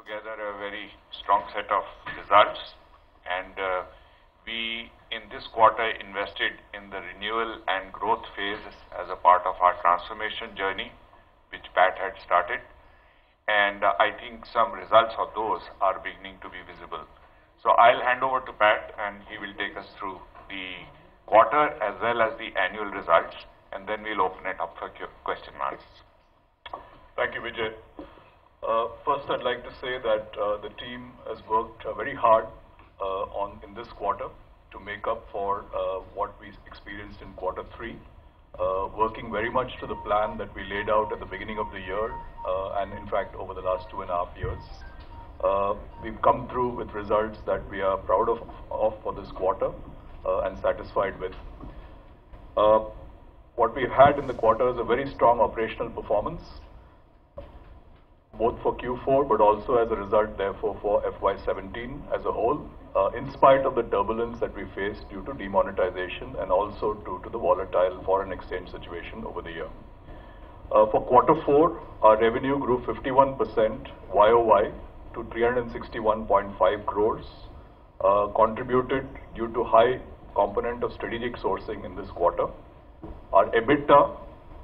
together a very strong set of results, and we in this quarter invested in the renewal and growth phase as a part of our transformation journey, which Pat had started, and I think some results of those are beginning to be visible. So I'll hand over to Pat, and he will take us through the quarter as well as the annual results, and then we'll open it up for question and answers. Thank you, Vijay. First, I'd like to say that the team has worked very hard in this quarter to make up for what we experienced in quarter 3, working very much to the plan that we laid out at the beginning of the year, and in fact over the last 2.5 years. We've come through with results that we are proud of for this quarter and satisfied with. What we've had in the quarter is a very strong operational performance, both for Q4 but also as a result therefore for FY17 as a whole, in spite of the turbulence that we faced due to demonetization and also due to the volatile foreign exchange situation over the year. For quarter 4, our revenue grew 51% YOY to 361.5 crores, contributed due to high component of strategic sourcing in this quarter. Our EBITDA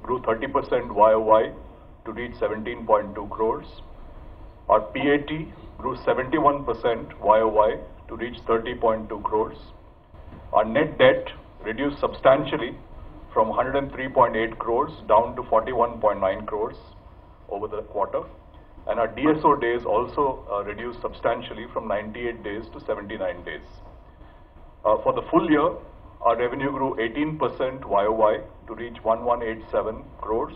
grew 30% YOY to reach 17.2 crores. Our PAT grew 71% YOY to reach 30.2 crores. Our net debt reduced substantially from 103.8 crores down to 41.9 crores over the quarter. And our DSO days also reduced substantially from 98 days to 79 days. For the full year, our revenue grew 18% YOY to reach 1187 crores.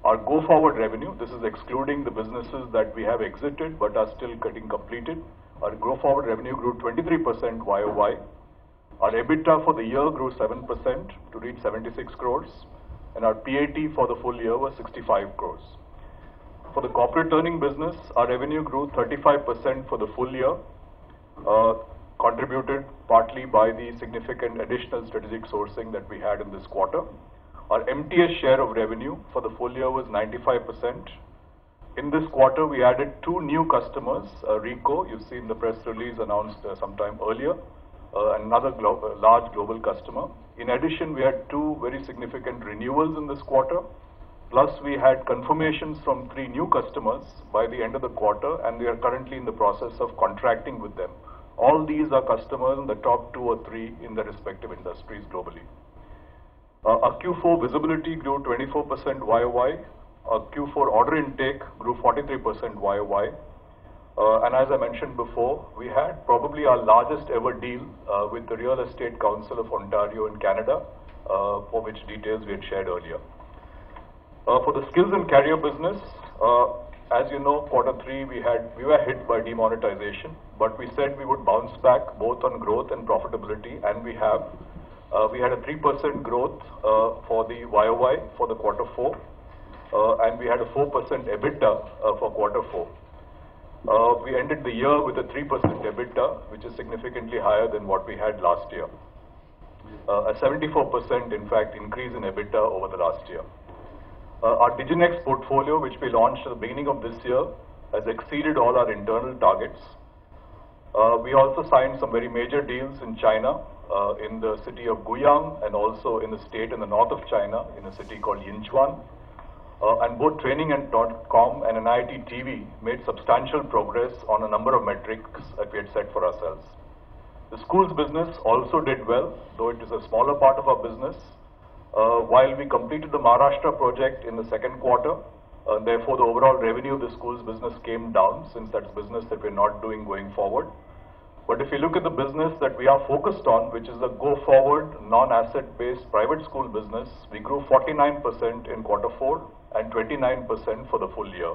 Our go-forward revenue, this is excluding the businesses that we have exited but are still getting completed. Our go-forward revenue grew 23% YOY. Our EBITDA for the year grew 7% to reach 76 crores. And our PAT for the full year was 65 crores. For the corporate learning business, our revenue grew 35% for the full year, contributed partly by the significant additional strategic sourcing that we had in this quarter. Our MTS share of revenue for the full year was 95%. In this quarter, we added 2 new customers, Ricoh, you've seen the press release announced sometime earlier, another large global customer. In addition, we had 2 very significant renewals in this quarter, plus we had confirmations from 3 new customers by the end of the quarter, and we are currently in the process of contracting with them. All these are customers in the top 2 or 3 in the respective industries globally. Our Q4 visibility grew 24% YOY. Our Q4 order intake grew 43% YOY. And as I mentioned before, we had probably our largest ever deal with the Real Estate Council of Ontario in Canada, for which details we had shared earlier. For the skills and career business, as you know, quarter 3 we were hit by demonetization, but we said we would bounce back both on growth and profitability, and we have. We had a 3% growth for the YOY for the quarter 4, and we had a 4% EBITDA for quarter 4. We ended the year with a 3% EBITDA, which is significantly higher than what we had last year. A 74% in fact increase in EBITDA over the last year. Our Diginex portfolio, which we launched at the beginning of this year, has exceeded all our internal targets. We also signed some very major deals in China, in the city of Guiyang, and also in the state in the north of China, in a city called Yinchuan. And both Training.com and NIIT TV made substantial progress on a number of metrics that we had set for ourselves. The schools business also did well, though it is a smaller part of our business. While we completed the Maharashtra project in the second quarter, therefore the overall revenue of the schools business came down, since that's business that we're not doing going forward. But if you look at the business that we are focused on, which is the go-forward, non-asset-based private school business, we grew 49% in quarter 4 and 29% for the full year.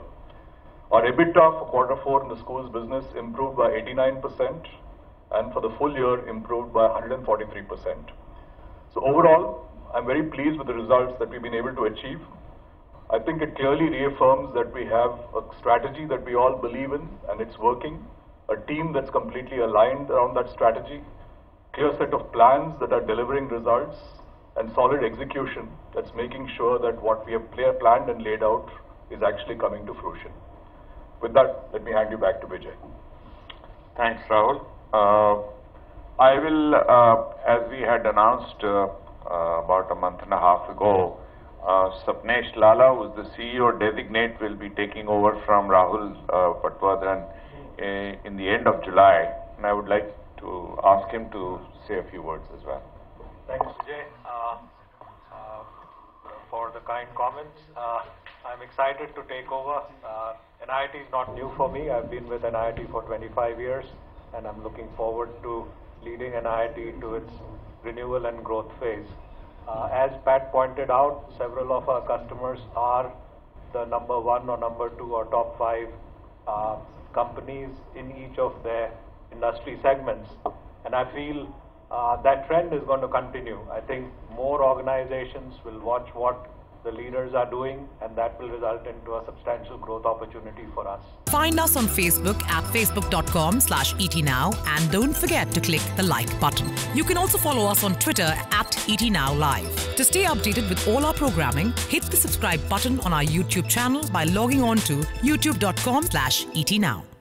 Our EBITDA for quarter 4 in the schools business improved by 89%, and for the full year improved by 143%. So overall, I'm very pleased with the results that we've been able to achieve. I think it clearly reaffirms that we have a strategy that we all believe in, and it's working. A team that's completely aligned around that strategy, clear set of plans that are delivering results, and solid execution that's making sure that what we have planned and laid out is actually coming to fruition. With that, let me hand you back to Vijay. Thanks, Rahul. I will, as we had announced about a month and a half ago, Sapnesh Lala, who is the CEO designate, will be taking over from Rahul Patwardhan in the end of July, and I would like to ask him to say a few words as well. Thanks, Vijay, for the kind comments. I'm excited to take over. NIIT is not new for me. I've been with NIIT for 25 years, and I'm looking forward to leading NIIT to its renewal and growth phase. As Pat pointed out, several of our customers are the number 1 or number 2 or top 5 companies in each of their industry segments. And I feel that trend is going to continue. I think more organizations will watch what the leaders are doing, and that will result into a substantial growth opportunity for us. Find us on Facebook at facebook.com/ETNow, and don't forget to click the like button. You can also follow us on Twitter at ETNowLive. To stay updated with all our programming, hit the subscribe button on our YouTube channel by logging on to youtube.com/ETNow.